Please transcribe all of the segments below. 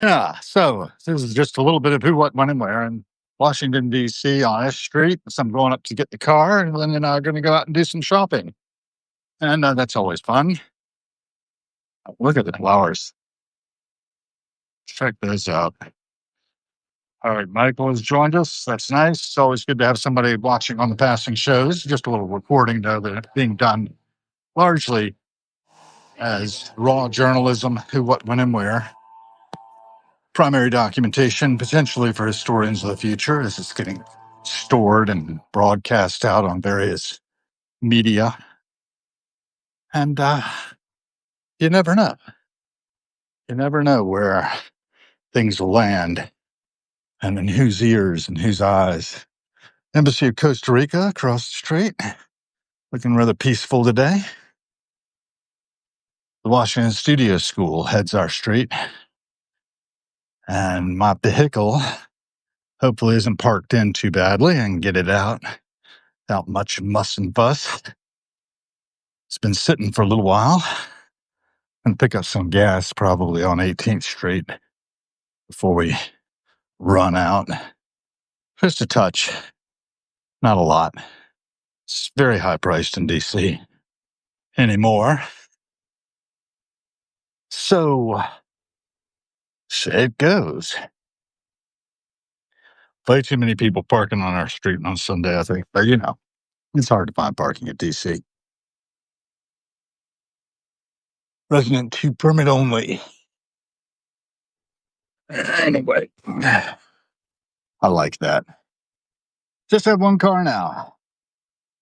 Yeah, so this is just a little bit of who, what, when, and where in Washington, D.C. on S Street. So I'm going up to get the car, and then going to go out and do some shopping. And that's always fun. Look at the flowers. Check those out. All right, Michael has joined us. That's nice. It's always good to have somebody watching on the passing shows. Just a little reporting, though, that it's being done largely as raw journalism, who, what, when, and where. Primary documentation, potentially for historians of the future, as it's getting stored and broadcast out on various media. And you never know. You never know where things will land and in whose ears and whose eyes. Embassy of Costa Rica across the street, looking rather peaceful today. The Washington Studio School heads our street. And my vehicle hopefully isn't parked in too badly and get it out without much muss and fuss. It's been sitting for a little while. And pick up some gas probably on 18th Street before we run out. Just a touch. Not a lot. It's very high priced in DC anymore. So it goes. Way too many people parking on our street on Sunday, I think. But it's hard to find parking at DC. Resident 2 permit only. Anyway, I like that. Just have one car now.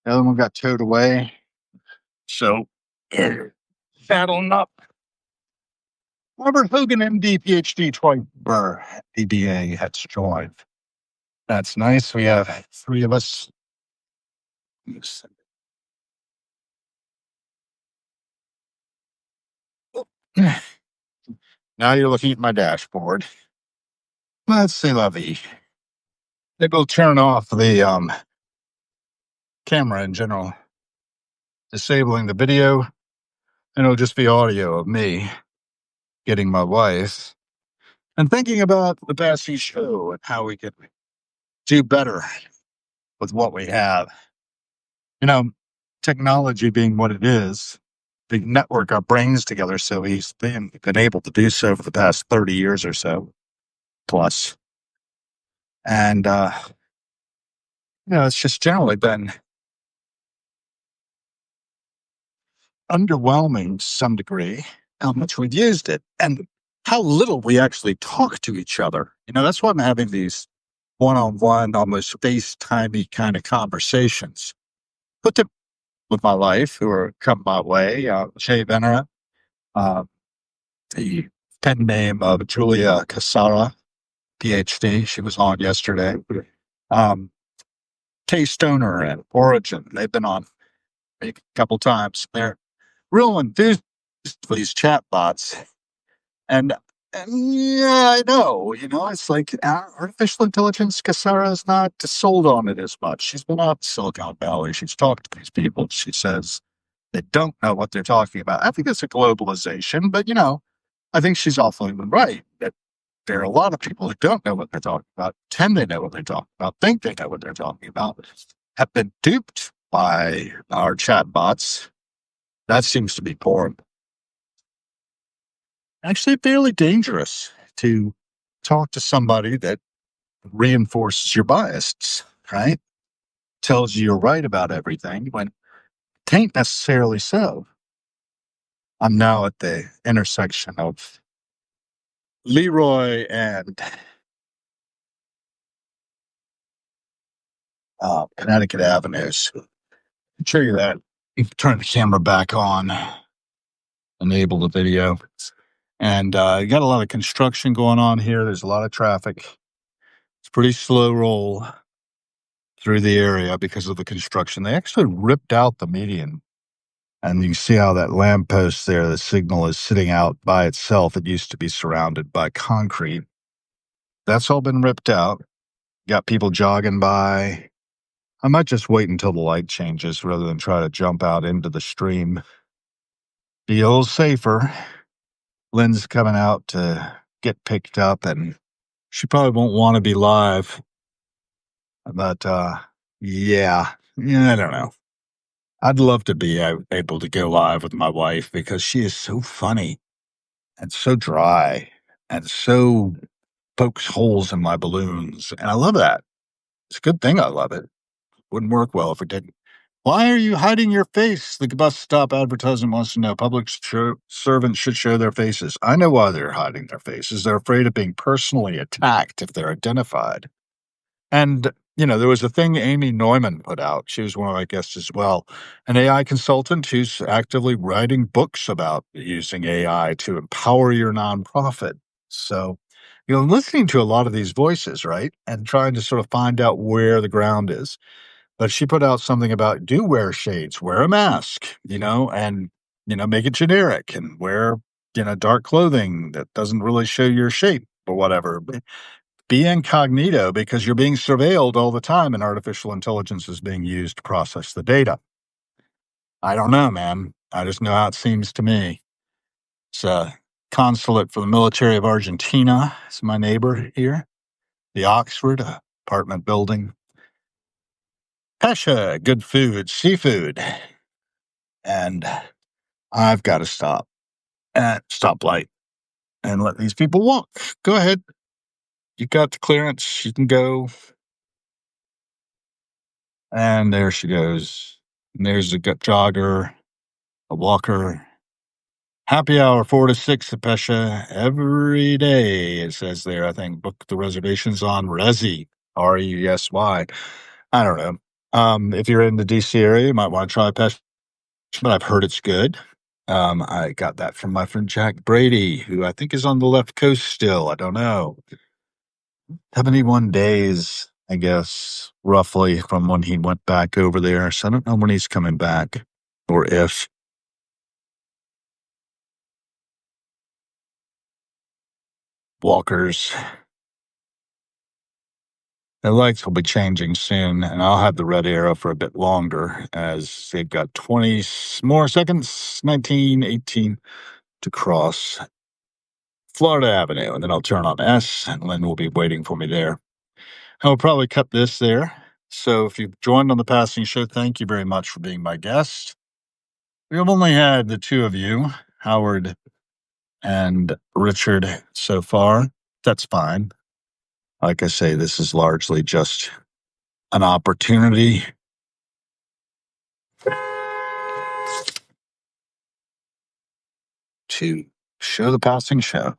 The other one got towed away. So, saddling up. Robert Hogan, MD, PhD, Troy Burr, DBA, had to join. That's nice. We have 3 of us. Now you're looking at my dashboard. Let's say la vie. They will turn off the camera in general, disabling the video, and it'll just be audio of me getting my wife and thinking about the passing show and how we could do better with what we have. Technology being what it is, the network our brains together so easily, and we've been able to do so for the past 30 years or so plus. And, it's just generally been underwhelming to some degree how much we've used it and how little we actually talk to each other. That's why I'm having these one-on-one, almost FaceTimey kind of conversations. Put them with my life who are come my way. Jay Venera, the pen name of Julia Casara, PhD. She was on yesterday. Kay Stoner and Origin. They've been on a couple times. They're real enthused for these chat bots. And yeah, I know, it's like artificial intelligence. Casara is not sold on it as much. She's been off Silicon Valley. She's talked to these people. She says they don't know what they're talking about. I think it's a globalization, but I think she's awfully right that there are a lot of people who don't know what they're talking about, pretend they know what they're talking about, think they know what they're talking about, have been duped by our chatbots. That seems to be poor. Actually, fairly dangerous to talk to somebody that reinforces your biases, right? Tells you you're right about everything when it ain't necessarily so. I'm now at the intersection of Leroy and Connecticut Avenues. I'll show you that. You can turn the camera back on, enable the video. And you got a lot of construction going on here. There's a lot of traffic. It's a pretty slow roll through the area because of the construction. They actually ripped out the median. And you can see how that lamppost there, the signal is sitting out by itself. It used to be surrounded by concrete. That's all been ripped out. Got people jogging by. I might just wait until the light changes rather than try to jump out into the stream. Be a little safer. Lynn's coming out to get picked up, and she probably won't want to be live. But yeah, yeah, I don't know. I'd love to be able to go live with my wife because she is so funny and so dry and so pokes holes in my balloons, and I love that. It's a good thing I love it. Wouldn't work well if it didn't. Why are you hiding your face? The bus stop advertisement wants to know. Servants should show their faces. I know why they're hiding their faces. They're afraid of being personally attacked if they're identified. And, there was a thing Amy Neumann put out. She was one of my guests as well. An AI consultant who's actively writing books about using AI to empower your nonprofit. So, listening to a lot of these voices, right? And trying to sort of find out where the ground is. But she put out something about do wear shades, wear a mask, and, make it generic and wear, dark clothing that doesn't really show your shape or whatever. Be incognito because you're being surveilled all the time and artificial intelligence is being used to process the data. I don't know, man. I just know how it seems to me. It's a consulate for the military of Argentina. It's my neighbor here. The Oxford apartment building. Pesha, good food, seafood. And I've got to stop at stoplight and let these people walk. Go ahead. You got the clearance. You can go. And there she goes. And there's a jogger, a walker. Happy hour 4 to 6 at Pesha every day. It says there. I think book the reservations on Resi, Resy. I don't know. If you're in the DC area, you might want to try Pesha, but I've heard it's good. I got that from my friend Jack Brady, who I think is on the left coast still. I don't know. 71 days, I guess, roughly from when he went back over there. So I don't know when he's coming back or if. Walkers. The lights will be changing soon, and I'll have the red arrow for a bit longer as they've got 20 more seconds, 19, 18 to cross Florida Avenue, and then I'll turn on S, and Lynn will be waiting for me there. I'll probably cut this there. So if you've joined on the passing show, thank you very much for being my guest. We have only had the two of you, Howard and Richard, so far. That's fine. Like I say, this is largely just an opportunity to show the passing show.